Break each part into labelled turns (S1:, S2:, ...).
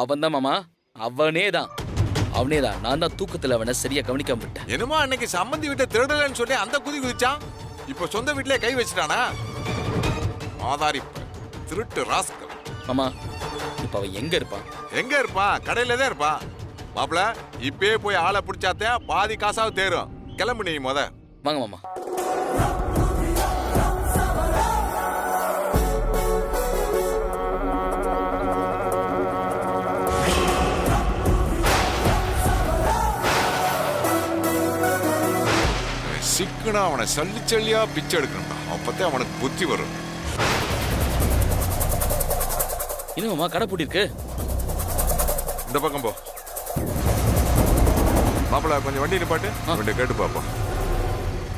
S1: அவன் தான் மாமா, அவனேதான். நான் தான் தூக்கத்துல அவனை சரியா கவனிக்காம விட்டேன்.
S2: என்னமோ அன்னைக்கு சம்பந்தி வீட்டை திருடலன்னு சொல்லி அந்த குதிச்சான். இப்ப சொந்த வீட்டிலே கை வச்சுட்டானா? ஆதாரி திருட்டு ராஸ்கல்.
S1: மாமா, இப்ப அவன் எங்க இருப்பான்?
S2: எங்க இருப்பான்? கடையில தான் இருப்பான். மாப்பிள, இப்பயே போய் ஆளை பிடிச்சாத்தே பாதி காசாவது தேரும். கிளம்பு நீ முத.
S1: வாங்க மாமா.
S2: சிக்கனா அவனை சல்லி சல்லியா பிச்சை எடுக்கணும். அப்பதான் அவனுக்கு புத்தி வரும்.
S1: இன்னும் மாமா கடை பூட்டி இருக்கு.
S2: இந்த பக்கம் போ மாப்பிள. கொஞ்சம் வண்டி நிப்பாட்டு, கொஞ்சம் கேட்டு பாப்போம்.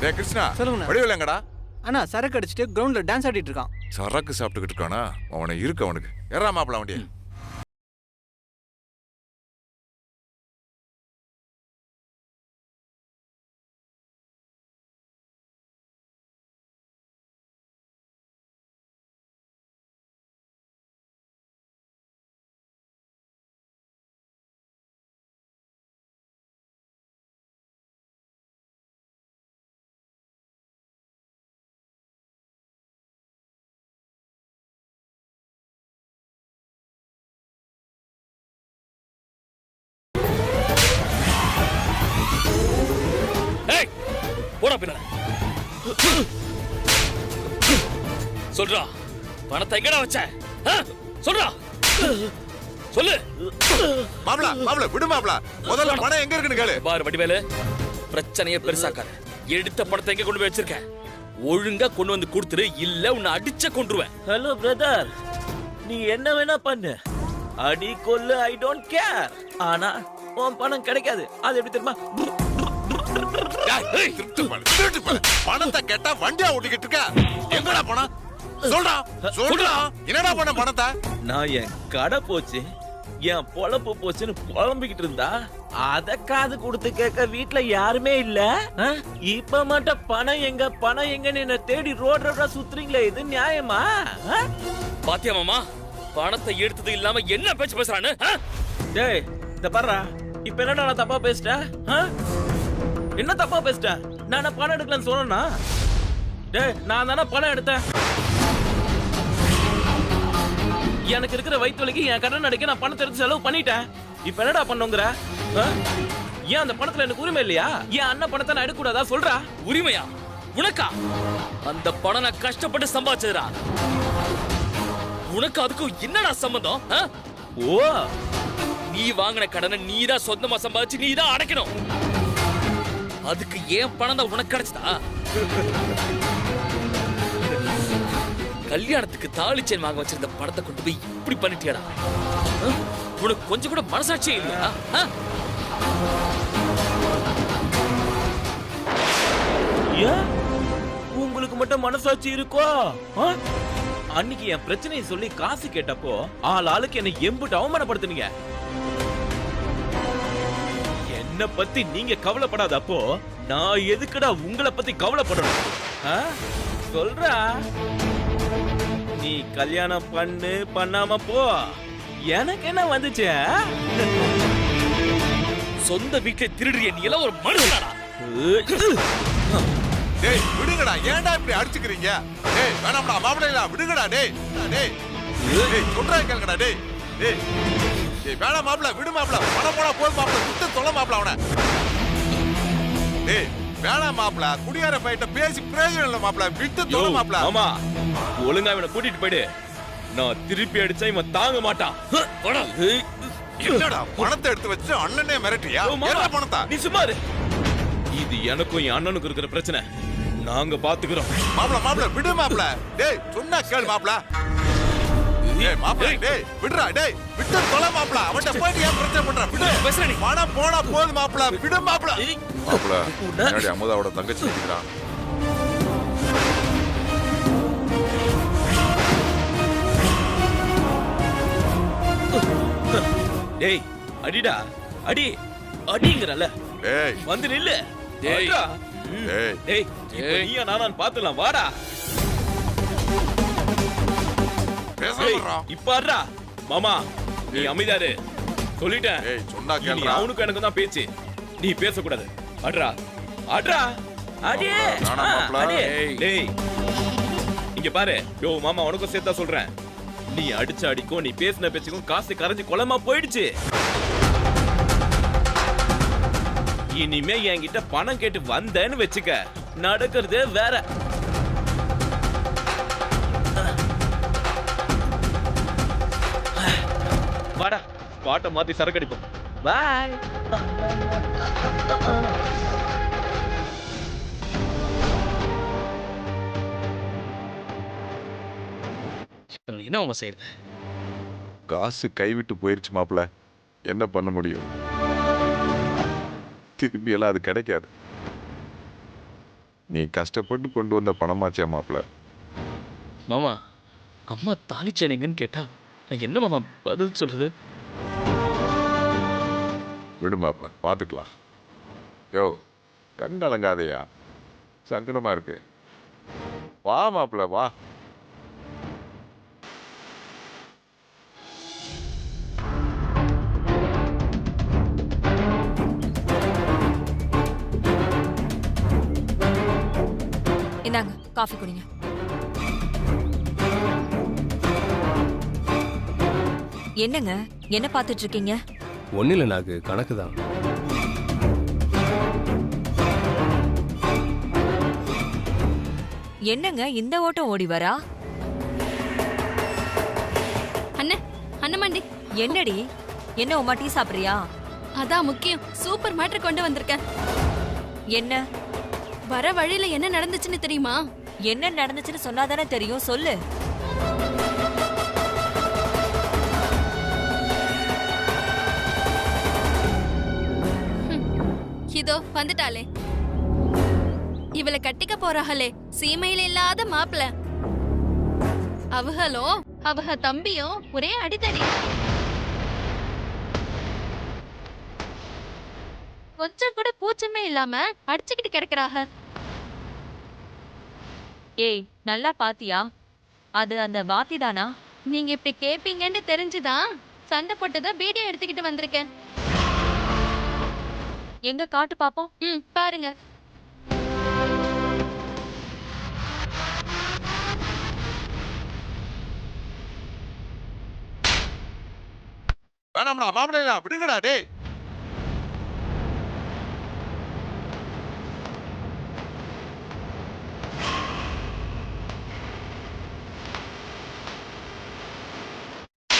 S2: டேய் கிருஷ்ணா, வடிவில்லைங்கடா.
S3: அண்ணா சரக்கு அடிச்சுட்டு கிரவுண்ட்ல டான்ஸ் ஆடிட்டு இருக்கான்.
S2: சரக்கு சாப்பிட்டுக்கிட்டு இருக்கானா? அவனை இருக்கு அவனுக்கு. ஏறா மாப்பிள வண்டியை.
S1: போடா பின்ன. சொல்றா, பணத்தை எங்கடா வச்ச? சொல்றா, சொல்லு.
S2: மாப்பிள விடு மாப்பிள. முதல்ல பணம் எங்க இருக்குன்னு கேளு.
S1: பாரு வடிவேலு, பிரச்சனையை பெருசாக்காத. எடுத்த பணத்தை எங்க கொண்டு போய் வச்சிருக்க? ஒழுங்கா கொண்டு வந்து கொடுத்துரு, இல்ல உன்னை அடிச்ச கொன்றுவேன்.
S4: ஹலோ பிரதர், நீ என்ன வேணா பண்ணு, அடி கொல்லு, ஐ டோன்ட் கேர். ஆனா உன் பணம் கிடைக்காது. அது எப்படி தெரியுமா?
S2: பணத்தை கேட்டா வண்டியா ஓட்டிக்கிட்டு இருக்க. எங்கடா பணம்? சொல்றா. என்னடா பண்ண பணத்தை?
S4: நான் என் கடை போச்சு, என் பொழப்பு போச்சுன்னு புலம்பிக்கிட்டு இருந்தா அத காது கொடுத்து கேட்க வீட்டுல யாருமே இல்ல. இப்ப மட்டும் பணம் எங்கன்னு என்ன தேடி ரோட சுத்துறீங்களே, இது நியாயமா?
S1: பாத்தியா மாமா, பணத்தை எடுத்தது இல்லாம என்ன பேச்சு பேசுறான்னு?
S4: டேய் இத பாருடா, இப்ப என்னடா நான் தப்பா பேசிட்டேன்? என்ன தப்பா பேசிட்டேன்? நான் பணம் எடுக்கலன்னு சொன்னா? டேய் நான் தானே பணம் எடுத்தேன். எனக்கு இருக்கிற வயிற்று வலிக்கு என் கடன் அடைக்க நான் பணத்தை எடுத்து செலவு பண்ணிட்டேன். இப்ப என்னடா பண்ணுங்கிற? ஏன் அந்த பணத்துல எனக்கு உரிமை இல்லையா? ஏன் அண்ணன் பணத்தை நான் எடுக்க கூடாதா? சொல்றா.
S1: உரிமையா உனக்கா? அந்த பணம் நான் கஷ்டப்பட்டு சம்பாதிச்சதுடா. உனக்கு அதுக்கும் என்னடா சம்பந்தம்?
S4: ஓ,
S1: நீ வாங்கின கடனை நீதான் சொந்தமா சம்பாதிச்சு நீதான் அடைக்கணும். அதுக்கு ஏன் பணம் தான் உனக்கு கிடைச்சதா? கல்யாணத்துக்கு தாலி செயின் வாங்க வச்சிருந்த பணத்தை கொண்டு போய் இப்படி பண்ணிட்டியாடா? உனக்கு கொஞ்சம் கூட மனசாட்சியே இல்லையா?
S4: ஏன் உங்களுக்கு மட்டும் மனசாட்சி இருக்கோ? அன்னைக்கு என் பிரச்சனையை சொல்லி காசு கேட்டப்போ ஆளுக்கு என்னை எம்புட்டு அவமானப்படுத்துனீங்க. என்ன பத்தி நீங்க கவலைப்படாத. அப்போ நான் எதுக்குடா உங்களை பத்தி கவலைப்படணும்? சொல்றா. நீ கல்யாணம் பண்ணாம போ, எனக்கு என்ன வந்துச்சு?
S1: சொந்த வீட்டை திருடுறிய நீ எல்லாம் ஒரு மனுஷனாடா.
S2: டேய் விடுங்கடா, ஏன்டா இப்படி அடிச்சுக்கிறீங்க? டேய் வேணாம்டா மாப்பிள்ளையா, விடுங்கடா. டேய் சொல்றா கேளுங்கடா. டேய் வேணாம் மாப்பிள, விடு மாப்பிள. பணம் போனா போய் மாப்பிள, விட்டு தொலை மாப்பிள அவனை. டேய் வேணாம் மாப்பிள, குடியார பையட்ட பேசி பிரயோஜனம் இல்ல மாப்பிள, விட்டு தொலை மாப்பிள.
S4: ஆமா, ஒழுங்கா இவனை கூட்டிட்டு போயிடு. நான் திருப்பி அடிச்சா இவன் தாங்க மாட்டான்.
S2: என்னடா பணத்தை எடுத்து வச்சு அண்ணனே மிரட்டியா? என்ன பணத்தை?
S4: நீ சும்மா இரு. இது எனக்கும் என் அண்ணனுக்கு இருக்கிற பிரச்சனை, நாங்க பாத்துக்கிறோம்.
S2: மாப்பிள விடு மாப்பிள. டேய் சொன்னா கேளு மாப்பிள. டேய் மாப்பிள, டேய் விடுடா. டேய் விட்டு தொலை மாப்பிள. அவன்ட்ட போய் ஏன் பிரச்சனை பண்ற? விடு.
S1: பேசுற நீ.
S2: பணம் போனா போகுது மாப்பிள, விடு மாப்பிள. மாப்பிள முன்னாடி அமுதாவோட தங்கச்சி நிக்கிறான்.
S4: டேய் அடிடா, அடிங்கறல.
S2: டேய்
S4: வந்து நில்லு.
S1: டேய்
S4: டேய் இப்போ நீயா நானான்னு பாத்துலாம், வாடா.
S2: பேசுறா.
S4: இப்ப அறா மாமா, நீ அமைதியாரு. சொல்லிட்டேன்.
S2: ஏய் சொன்னா
S4: இனி
S2: கேளுடா.
S4: அவனுக்கு எனக்கு தான் பேச்சு. நீ பேசக்கூடாது. அட்ரா அட்ரா அடே
S2: நானா மாப்ள?
S4: அடே.
S1: ஏய்.
S4: டேய் இங்க பாரு. யோ மாமா உனக்கும் சேர்த்தா சொல்றேன். நீ அடிச்ச அடிக்கும் நீ பேசின பேச்சுக்கும் காசு கரைஞ்சு குளமா போயிடுச்சு. இனிமே என்கிட்ட பணம் கேட்டு வந்தேன்னு வச்சுக்க, நடக்கிறதே வேற. வாடா பாட்டை மாத்தி சரக்கு அடிப்போம். பாய்.
S1: என்ன அவங்க செய்யறது?
S2: காசு கைவிட்டு போயிருச்சு மாப்ள. என்ன பண்ண முடியும்? திரும்பி எல்லாம் அது கிடைக்காது. நீ கஷ்டப்பட்டு கொண்டு வந்த பணமாச்சே மாப்ள.
S1: மாமா, அம்மா தாலிச்சேனிங்கன்னு கேட்டா நான் என்ன மாமா பதில் சொல்றது?
S2: விடு மாப்ள, பார்த்துக்கலாம். யோ கண் கலங்காதையா, சங்கடமா இருக்கு. வா மாப்ள வா.
S5: இந்தாங்க காஃபி குடிங்க. என்னங்க என்ன பார்த்துட்டு இருக்கீங்க?
S6: ஒன்னும் இல்லை நாக்கு, கணக்கு தான்.
S5: என்னங்க இந்த ஓட்டம் ஓடி வரா?
S7: அண்ணே அண்ணமாண்டி,
S5: என்னடி என்ன உமா டீ சாப்பிடுறியா?
S7: அதான் முக்கியம். சூப்பர் மேட்டர் கொண்டு வந்திருக்கேன்.
S5: என்ன
S7: வர வழியில என்ன நடந்துச்சுன்னு தெரியுமா?
S5: என்ன நடந்துச்சுன்னு சொன்னாதானே தெரியும், சொல்லு.
S7: இதோ வந்துட்டாளே, இவளை கட்டிக்க போறாங்களே சீமையில இல்லாத மாப்பிள. அவங்களும் அவக தம்பியும் ஒரே அடித்தடி. கொஞ்சம் கூட பூச்சமே இல்லாம அடிச்சுக்கிட்டு கிடக்குறாங்க.
S5: ஏய் நல்லா பாத்தியா? அது அந்த வாத்தி தானா?
S7: நீங்க இப்படி கேப்பீங்கன்னு தெரிஞ்சுதான் சண்டை போட்டுதான் வீடியோ எடுத்துக்கிட்டு வந்திருக்கேன்.
S5: எங்க காட்டு பாப்போம்.
S7: பாருங்க.
S2: வேணாம்டா மாப்பிள்ளை, விடுங்கடா டேய்.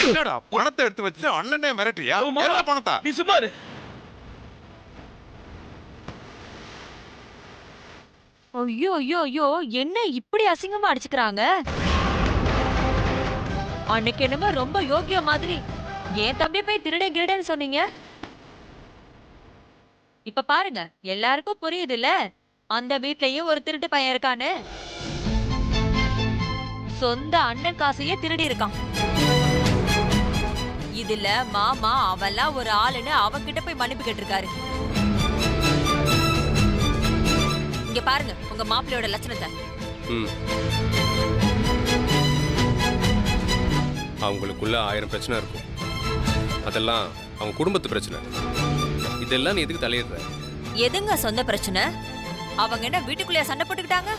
S2: என்னடா பணத்தை எடுத்து வச்சு அண்ணனே மிரட்டியா?
S4: ஓ, மாமா.
S2: என்ன பணத்தா?
S4: நீ சும்மா இரு.
S5: ஐயோ ஐயோ ஐயோ, என்ன இப்படி அசிங்கமா அடிச்சுக்கிறாங்க? அன்னைக்கு என்னமோ ரொம்ப யோகிய மாதிரி என் தம்பி போய் திருட கிருடன்னு சொன்னீங்க. இப்ப பாருங்க, எல்லாருக்கும் புரியுதுல்ல அந்த வீட்லயும் ஒரு திருட்டு பையன் இருக்கான்னு. சொந்த அண்ணன் காசையே திருடி இருக்கான். இதுல மாமா அவெல்லாம் ஒரு ஆளுன்னு அவகிட்ட போய் மன்னிப்பு கேட்டிருக்காரு. இங்க பாருங்க உங்க மாப்பிள்ளையோட லட்சணத்தை.
S6: அவங்களுக்குள்ள 1000 பிரச்சனை இருக்கும். அதெல்லாம் அவங்க குடும்பத்து பிரச்சனை. இதெல்லாம் நீ எதுக்கு தலையிடுற?
S5: எதுங்க சொந்த பிரச்சனை? அவங்க என்ன வீட்டுக்குள்ளே சண்டை போட்டுக்கிட்டாங்க?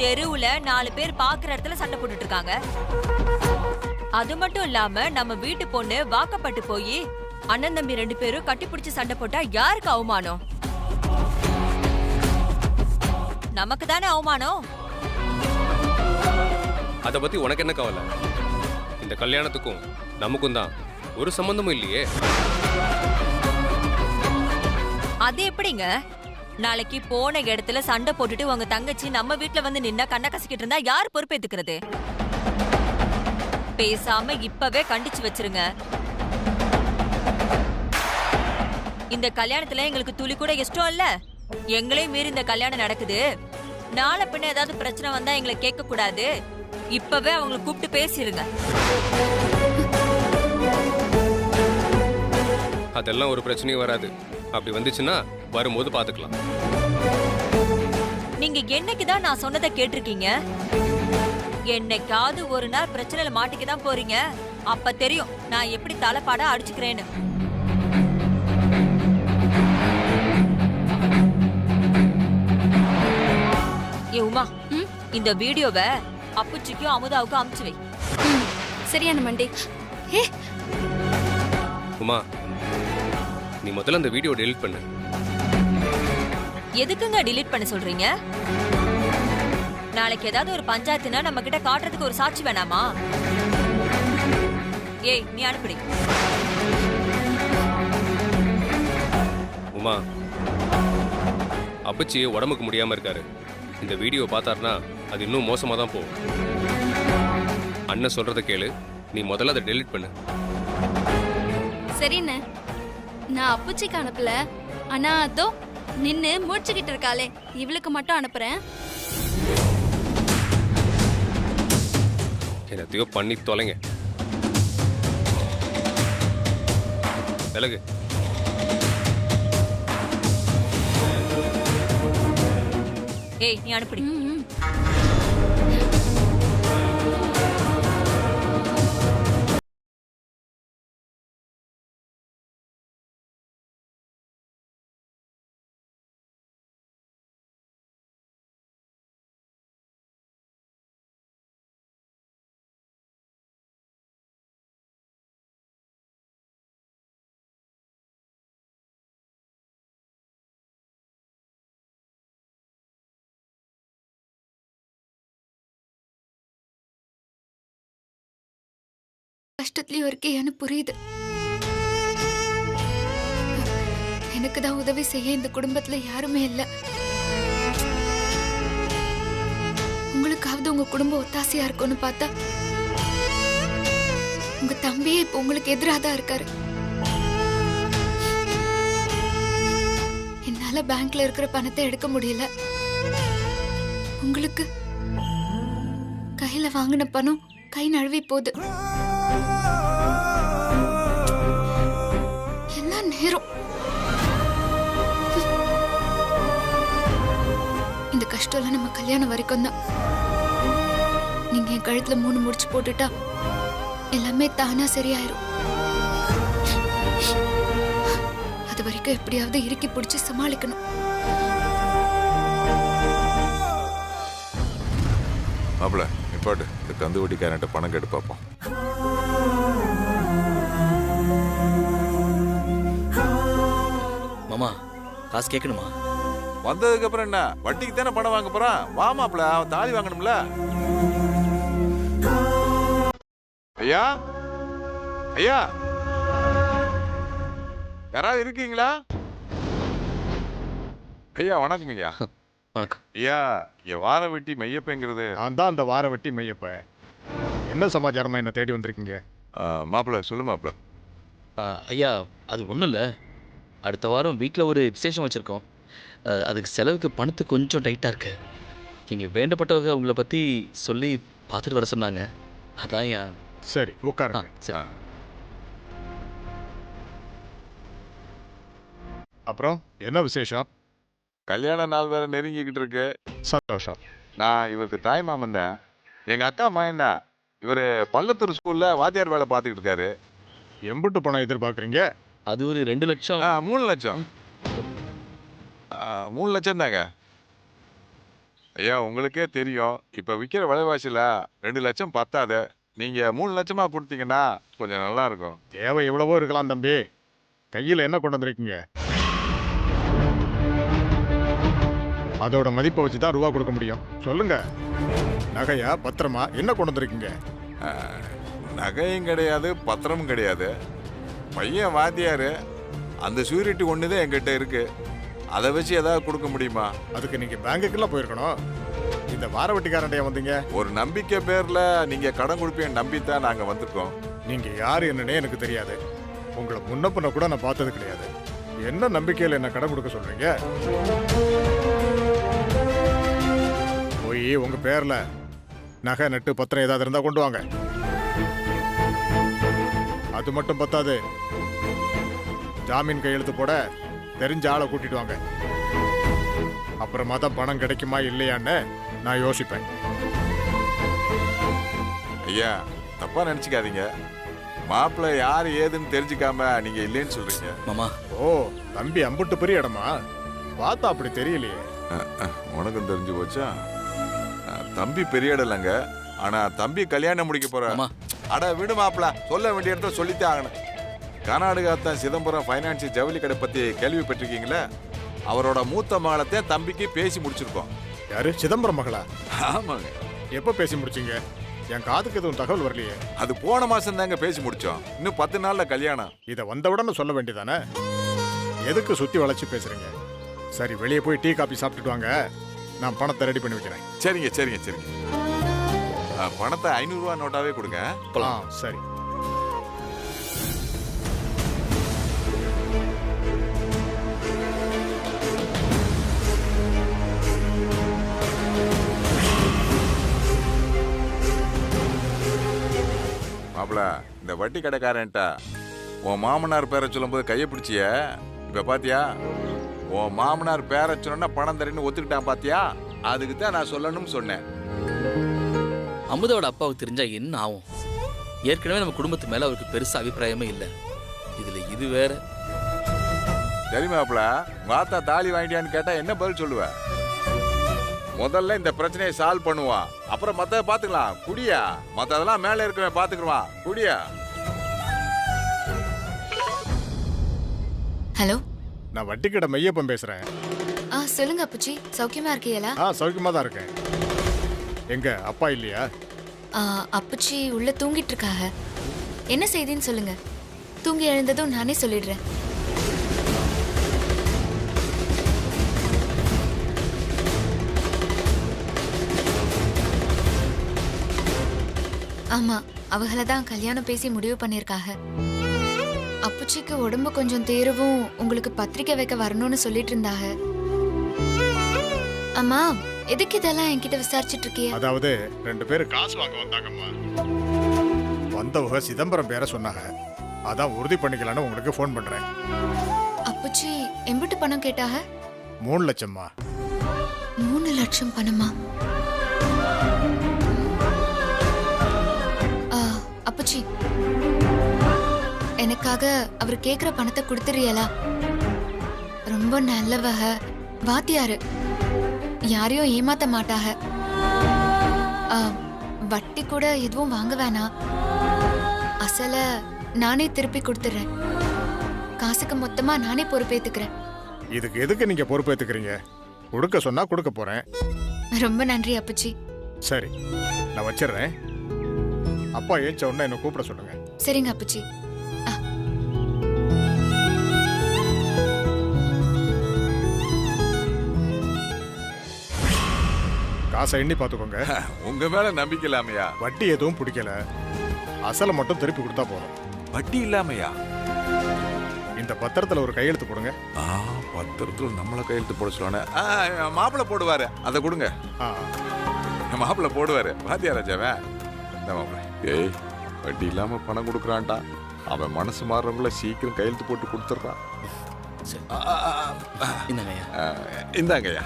S5: தெருவுல 4 பேர் பாக்குற இடத்துல சண்டை போட்டுட்டு இருக்காங்க. அது மட்டும் இல்லாம நம்ம வீட்டு பொண்ணு வாக்கப்பட்டு போய் அண்ணன் தம்பி 2 பேரும் கட்டி பிடிச்சு சண்டை போட்டா யாருக்கு அவமானம்? நமக்கு தானே அவமானம்.
S6: அதை பத்தி உனக்கு என்ன கவலை? இந்த கல்யாணத்துக்கும் நமக்கும் தான் ஒரு சம்பந்தமும் இல்லையே.
S5: அது எப்படிங்க? நாளைக்கு போன இடத்துல சண்டை போட்டுட்டு உங்க தங்கச்சி நம்ம வீட்டுல வந்து நின்னா கண்ணை கசிக்கிட்டு இருந்தா யார் பொறுப்பேத்துக்கிறது? பேசாம இப்பவே கண்டிச்சு வச்சிருங்க. இந்த கல்யாணத்துல எங்களுக்கு துளி கூட இஷ்டம் இல்ல. எங்களையும் மீறி இந்த கல்யாணம் நடக்குது. நாளை பின்ன ஏதாவது பிரச்சனை வந்தா எங்களை கேட்க கூடாது. இப்பவே அவங்களை கூப்பிட்டு பேசிருங்க.
S6: அதெல்லாம் ஒரு பிரச்சனையும் வராது. அப்படி வந்துச்சுன்னா வரும்போது பாத்துக்கலாம்.
S5: நீங்க என்னைக்குதான் நான் சொன்னதை கேட்டிருக்கீங்க? என்னைக்காவது ஒரு நாள் பிரச்சனையில மாட்டிக்கதான் போறீங்க. அப்ப தெரியும் நான் எப்படி தலைப்பாடா அடிச்சுக்கிறேன்னு. ஏ உமா, இந்த வீடியோவை அப்புச்சிக்கும் அமுதாவுக்கும் அமுச்சு வை.
S8: சரியான மண்டே. ஏ
S6: உமா, நீ முதல்ல அந்த வீடியோ டெலீட் பண்ணு.
S5: எதுக்குங்க டிலீட் பண்ண சொல்றீங்க? நாளைக்கு ஏதாவது ஒரு பஞ்சாயத்துனா நம்ம கிட்ட காட்டுறதுக்கு ஒரு சாட்சி வேணாமா? ஏய், நீ அனுப்பிடு.
S6: உமா, அப்பச்சி உடம்புக்கு முடியாம இருக்காரு. இந்த வீடியோ பார்த்தாருன்னா அது இன்னும் மோசமா தான் போகும். அண்ணன் சொல்றத கேளு, நீ முதல்ல அதை டெலீட் பண்ணு.
S8: சரிண்ணே, நான் அப்புச்சிக்கு அனுப்பல. ஆனா அதோ நின்னு முடிச்சுக்கிட்டு இருக்காளே, இவளுக்கு மட்டும் அனுப்புறேன்.
S6: என்னத்தையோ பண்ணி தொலைங்க. விலகு.
S5: ஏய், நீ அனுப்பிடு.
S8: கஷ்டத்துலயும் இருக்கேன்னு புரியுது. எனக்கு தான் உதவி செய்ய இந்த குடும்பத்துல யாருமே இல்ல. உங்களுக்காவது உங்க குடும்பம் ஒத்தாசையா இருக்கும்னு பார்த்தா உங்க தம்பியே இப்ப உங்களுக்கு எதிராக தான் இருக்காரு. என்னால பேங்க்ல இருக்கிற பணத்தை எடுக்க முடியல. உங்களுக்கு கையில வாங்கின பணம் கை நழுவி போகுது. எல்லாம் நேரம். இந்த கஷ்டம் நம்ம கல்யாணம் வரைக்கும் தான். நீங்க என் கழுத்துல 3 முடிச்சு போட்டுட்டா எல்லாமே தானா சரியாயிரும். அது வரைக்கும் எப்படியாவது இறுக்கி பிடிச்சு சமாளிக்கணும்.
S2: மாப்பிள நிப்பாட்டு, இந்த கந்து வட்டிக்காரன்ட்ட பணம் கேட்டு பார்ப்போம்.
S1: மாமா, காசு கேட்கணுமா?
S2: வந்ததுக்கு அப்புறம் என்ன, வட்டிக்கு தானே பணம் வாங்க போறான். வா மாப்பிள, அவன் தாலி வாங்கணும்ல. ஐயா, ஐயா, யாராவது இருக்கீங்களா? ஐயா வணக்கம் ஐயா.
S1: வணக்கம்.
S2: ஐயா, இங்க வார வெட்டி மெய்யப்பங்கிறது.
S9: நான் தான் அந்த வார வெட்டி மெய்யப்ப. என்ன சமாச்சாரமா என்ன தேடி வந்திருக்கீங்க?
S2: மாப்பிள சொல்லு மாப்பிள.
S10: ஐயா, அது ஒன்றும் இல்லை. அடுத்த வாரம் வீட்டில் ஒரு விசேஷம் வச்சுருக்கோம். அதுக்கு செலவுக்கு பணத்து கொஞ்சம் டைட்டாக இருக்குது. இங்கே வேண்டப்பட்டவங்க உங்களை பற்றி சொல்லி பார்த்துட்டு வர சொன்னாங்க. அதான் ஏன்.
S9: சரி உட்காருங்க.
S10: சரி.
S9: அப்புறம் என்ன விசேஷம்?
S2: கல்யாண நாள் வேற நெருங்கிக்கிட்டு இருக்கு.
S9: சந்தோஷம்.
S2: நான் இவருக்கு தாய் மாமன் தான். எங்க அக்கா மகன் தான். இவரு பள்ளத்தூர் ஸ்கூல்ல வாத்தியார் வேலை பார்த்துக்கிட்டு இருக்காரு.
S9: எம்புட்டு பணம் எதிர்பார்க்குறீங்க?
S10: அது ஒரு 2 லட்சம்.
S2: 3 லட்சம். 3 லட்சம் தாங்க. ஐயா உங்களுக்கே தெரியும், இப்ப விற்கிற விலைவாசியில 2 லட்சம் பத்தாது. நீங்க 3 லட்சமா கொடுத்தீங்கன்னா கொஞ்சம் நல்லா இருக்கும்.
S9: தேவை எவ்வளவோ இருக்கலாம் தம்பி. கையில் என்ன கொண்டு வந்திருக்கீங்க? அதோட மதிப்பை வச்சு தான் ரூபா கொடுக்க முடியும். சொல்லுங்க. நகையா பத்திரமா என்ன கொண்டு வந்திருக்கீங்க?
S2: நகையும் கிடையாது, பத்திரமும் கிடையாது. பையன் வாத்தியாரு, அந்த சூரிட்டி ஒன்று தான் என்கிட்ட இருக்கு. அதை வச்சு ஏதாவது கொடுக்க முடியுமா?
S9: அதுக்கு நீங்க பேங்குக்கெல்லாம் போயிருக்கணும். இந்த வார வெட்டிக்காரண்டைய வந்தீங்க.
S2: ஒரு நம்பிக்கை பேர்ல நீங்க கடன் கொடுப்பீங்க நம்பித்தான் நாங்க வந்திருக்கோம்.
S9: நீங்க யாரு என்னன்னே எனக்கு தெரியாது. உங்களை முன்ன பின்ன கூட நான் பார்த்தது கிடையாது. என்ன நம்பிக்கையில் என்ன கடன் கொடுக்க சொல்றீங்க? போய் உங்க பேர்ல நகை நட்டு பத்திரம் ஏதாவது இருந்தா கொண்டு வாங்க. அது மட்டும் பத்தாது, ஜாமீன் கையெழுத்து போட தெரிஞ்ச ஆளை கூட்டிட்டு வாங்க. அப்புறமா தான் பணம் கிடைக்குமா இல்லையான்னு நான் யோசிப்பேன்.
S2: ஐயா தப்பா நினைச்சுக்காதீங்க. மாப்பிள்ளை யாரு ஏதுன்னு தெரிஞ்சுக்காம நீங்க இல்லைன்னு சொல்றீங்க.
S1: மாமா
S9: ஓ தம்பி அம்புட்டு பெரிய இடமா? பார்த்தா அப்படி தெரியலையே.
S2: உனக்கும் தெரிஞ்சு போச்சா? தம்பி பெரிய இடம் இல்லைங்க, ஆனா தம்பி கல்யாணம் முடிக்க போற. அட விடு மாப்பிள்ள, சொல்ல வேண்டிய இடத்த சொல்லித்தே ஆகணும். கர்நாடகத்தான் சிதம்பரம் ஃபைனான்ஸ் ஜவுளி கடை பத்தி கேள்விப்பட்டிருக்கீங்களா? அவரோட மூத்த மகளத்தை தம்பிக்கு பேசி முடிச்சிருக்கோம்.
S9: யாரு, சிதம்பரம் மகளா?
S2: ஆமாங்க.
S9: எப்ப பேசி முடிச்சீங்க? என் காதுக்கு எதுவும் தகவல் வரலையே.
S2: அது போன மாசம் தாங்க பேசி முடிச்சோம். இன்னும் 10 நாள்ல கல்யாணம்.
S9: இதை வந்தவுடனே சொல்ல வேண்டியதானே? எதுக்கு சுத்தி வளைச்சு பேசுறீங்க? சரி, வெளியே போய் டீ காபி சாப்பிட்டுட்டு வாங்க, நான் பணத்தை ரெடி பண்ணி வைக்கிறேன்.
S2: சரிங்க சரிங்க சரிங்க. பணத்தை 500 ரூபா நோட்டாவே கொடுங்க.
S9: சரி.
S2: மாப்பிள, இந்த வட்டி கடைக்காரன்ட்ட உன் மாமனார் பேரை சொல்லும்போது கையை பிடிச்சிய, இப்ப பாத்தியா? உன் மாமனார் பேரை சொன்னா பணம் தரேன்னு ஒத்துக்கிட்டான் பாத்தியா? அதுக்கு தான் நான் சொல்லணும்னு சொன்னேன்.
S1: அமுதாவோட அப்பாவுக்கு தெரிஞ்சா என்ன ஆகும்? ஏற்கனவே நம்ம குடும்பத்து மேல அவருக்கு பெருசா அபிப்பிராயமே இல்லை, இதுல இது வேற.
S2: சரி மாப்பிள, வாத்தா தாலி வாங்கிட்டியான்னு கேட்டா என்ன பதில் சொல்லுவ? முதல்ல இந்த பிரச்சனையை சால்வ் பண்ணுவான், அப்புறம் மத்த பாத்துக்கலாம். குடியா, மத்ததெல்லாம் மேல இருக்கவன் பாத்துக்குவான். குடியா.
S8: ஹலோ,
S9: நான் வட்டி கடை மையப்பன் பேசுறேன்.
S8: சொல்லுங்க அப்புச்சி, சௌக்கியமா இருக்கீங்களா?
S9: சௌக்கியமா தான் இருக்கேன். எங்க அப்பா இல்லையா?
S8: அப்புச்சி உள்ள தூங்கிட்டு இருக்காங்க. என்ன செய்தின்னு சொல்லுங்க, தூங்கி எழுந்ததும் நானே சொல்லிடுறேன். ஆமா, அவங்கள தான் கல்யாணம் பேசி முடிவு பண்ணிருக்காங்க. அப்புச்சிக்கு உடம்பு கொஞ்சம் தேரவும் உங்களுக்கு பத்திரிக்கை வைக்க வரணும்னு சொல்லிட்டு இருந்தாங்க. அம்மா, எதுக்கு இதெல்லாம் என்கிட்ட விசாரிச்சுட்டு இருக்கிய?
S9: அதாவது 2 பேரும் காசு வாங்க வந்தாங்கம்மா. வந்தவங்க சிதம்பரம் பேரை சொன்னாங்க, அதான் உறுதி பண்ணிக்கலான்னு உங்களுக்கு ஃபோன் பண்றேன்.
S8: அப்புச்சி எம்பிட்டு பணம் கேட்டாக?
S9: 3 லட்சம்மா.
S8: 3 லட்சம் பணமா? அப்புச்சி, எனக்காக அவர் கேக்குற பணத்தை கொடுத்துறியலா? ரொம்ப நல்லவக, வாத்தியாரு, யாரையும் ஏமாத்த மாட்டாக. வட்டி கூட எதுவும் வாங்க வேணாம், அசல நானே திருப்பி கொடுத்துறேன். காசுக்கு மொத்தமா நானே பொறுப்பேத்துக்கிறேன்.
S9: இதுக்கு எதுக்கு நீங்க பொறுப்பேத்துக்கிறீங்க? கொடுக்க சொன்னா கொடுக்க போறேன்.
S8: ரொம்ப நன்றி அப்புச்சி.
S9: சரி, நான் வச்சிடுறேன். அப்பா ஏச்ச உடனே என்ன கூப்பிட சொல்லுங்க.
S8: சரிங்க அப்புச்சி.
S9: காசை எண்ணி பாத்துக்கோங்க.
S2: உங்க மேல நம்பிக்கை இல்லாமையா?
S9: வட்டி எதுவும் பிடிக்கல, அசலை மட்டும் திருப்பி கொடுத்தா போதும்.
S2: வட்டி இல்லாமையா?
S9: இந்த பத்திரத்துல ஒரு கையெழுத்து போடுங்க.
S2: பத்திரத்துல நம்மள கையெழுத்து போட சொல்லுவானே. மாப்பிள்ள போடுவாரு, அதை கொடுங்க. மாப்பிள்ள போடுவாரு. வாத்தியா ராஜாவன் மாப்பிள்ள. ஏய், வட்டி இல்லாம பணம் கொடுக்குறான்டா. அவன் மனசு மாறுறவங்கள சீக்கிரம் கையெழுத்து போட்டு கொடுத்துட்றான். இந்தாங்கய்யா.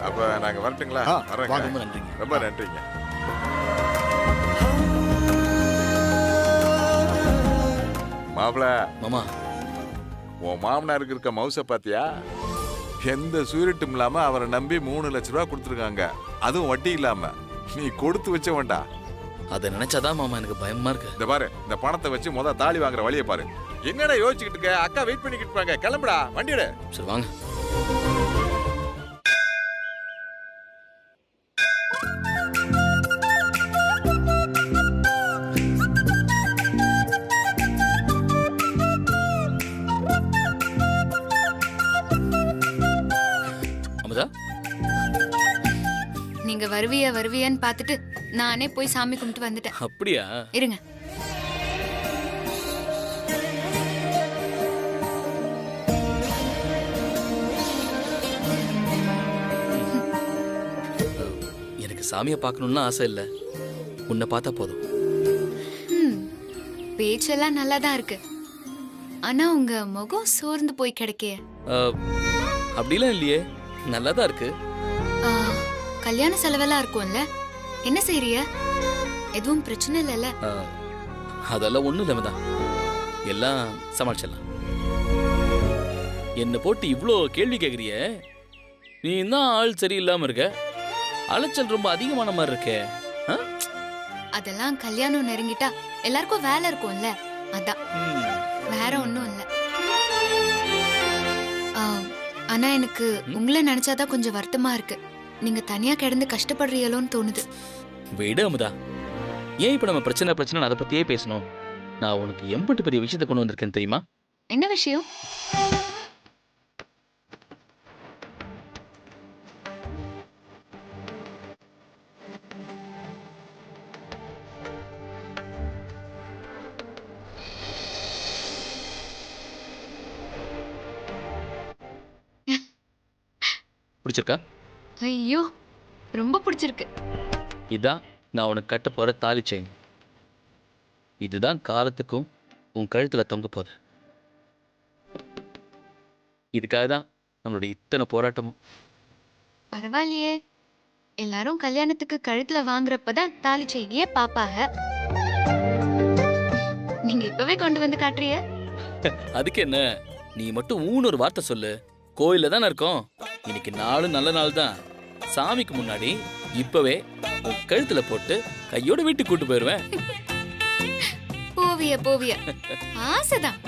S2: அப்ப நாங்க வரட்டுங்களா?
S1: ரொம்ப நன்றிங்க.
S2: ரொம்ப நன்றிங்க. மாப்பிள,
S1: மாமா,
S2: உன் மாமனாருக்கு இருக்க மவுச பாத்தியா? எந்த சூரிட்டும் இல்லாம அவரை நம்பி 3 லட்சம் ரூபா கொடுத்துருக்காங்க, அதுவும் வட்டி இல்லாம. நீ கொடுத்து வச்ச வேண்டா.
S1: அதை நினைச்சாதான் மாமா எனக்கு பயமா இருக்கு.
S2: இந்த பாரு, இந்த பணத்தை வச்சு முத தாலி வாங்குற வழியை பாரு. என்னடா யோசிச்சுக்கிட்டு இருக்க? அக்கா வெயிட் பண்ணிக்கிட்டு இருப்பாங்க. கிளம்புடா, வண்டியிட.
S1: சரி வாங்க. அமுதா,
S8: நீங்க வருவியான்னு பார்த்துட்டு நானே போய் சாமி கும்பிட்டு வந்துட்டேன்.
S1: அப்படியா?
S8: இருங்க.
S1: எனக்கு சாமியை பார்க்கணும்னு ஆசை இல்லை, உன்னை பார்த்தா போதும்.
S8: பேச்செல்லாம் நல்லா தான் இருக்கு, ஆனா உங்க முகம் சோர்ந்து போய் கிடைக்கே.
S1: அப்படிலாம் இல்லையே, நல்லா தான் இருக்கு.
S8: கல்யாண செலவெல்லாம் இருக்கும்ல, என்ன செய்றிய? எதுவும் பிரச்சனை இல்லைல்ல?
S1: அதெல்லாம் ஒண்ணும் இல்ல அமுதா, எல்லாம் சமாளிச்சிடலாம். என்ன போட்டு இவ்ளோ கேள்வி கேக்குறிய? நீ தான் ஆள் சரியில்லாம இருக்க, அலைச்சல் ரொம்ப அதிகமான மாதிரி இருக்கே.
S8: அதெல்லாம் கல்யாணம் நெருங்கிட்டா எல்லாருக்கும் வேலை இருக்கும்ல, அதான். வேற ஒண்ணும் இல்ல. ஆனா எனக்கு உங்களை நினைச்சாதான் கொஞ்சம் வருத்தமா இருக்கு. நீங்க தனியா கிடந்து கஷ்டப்படுறீங்களோன்னு தோணுது.
S1: விடு அமுதா, ஏன் இப்ப நம்ம
S10: பிரச்சனை அதை பத்தியே பேசணும்? நான் உனக்கு எம்பட்டு பெரிய விஷயத்தை கொண்டு வந்திருக்கேன் தெரியுமா?
S8: என்ன விஷயம்?
S10: பிடிச்சிருக்கா?
S8: ஐயோ, ரொம்ப பிடிச்சிருக்கு.
S10: இதான் நான் உனக்கு கட்ட போற தாலி செயின். இதுதான் காலத்துக்கும் உன் கழுத்துல தொங்க போகுது. இதுக்காக தான் நம்மளுடைய இத்தனை போராட்டமும்.
S8: பரவாயில்லையே, எல்லாரும் கல்யாணத்துக்கு கழுத்துல வாங்குறப்பதான் தாலி செயினியே பாப்பாங்க. நீங்க இப்பவே கொண்டு வந்து காட்டுறிய?
S1: அதுக்கு என்ன, நீ மட்டும் ஊன்னு ஒரு வார்த்தை சொல்லு, கோயில்ல தானே இருக்கோம். இன்னைக்கு நாளும் நல்ல நாள் தான். சாமிக்கு முன்னாடி இப்பவே உன் கழுத்துல போட்டு கையோட வீட்டுக்கு கூட்டு போயிருவேன்.
S8: போவிய ஆசைதான்.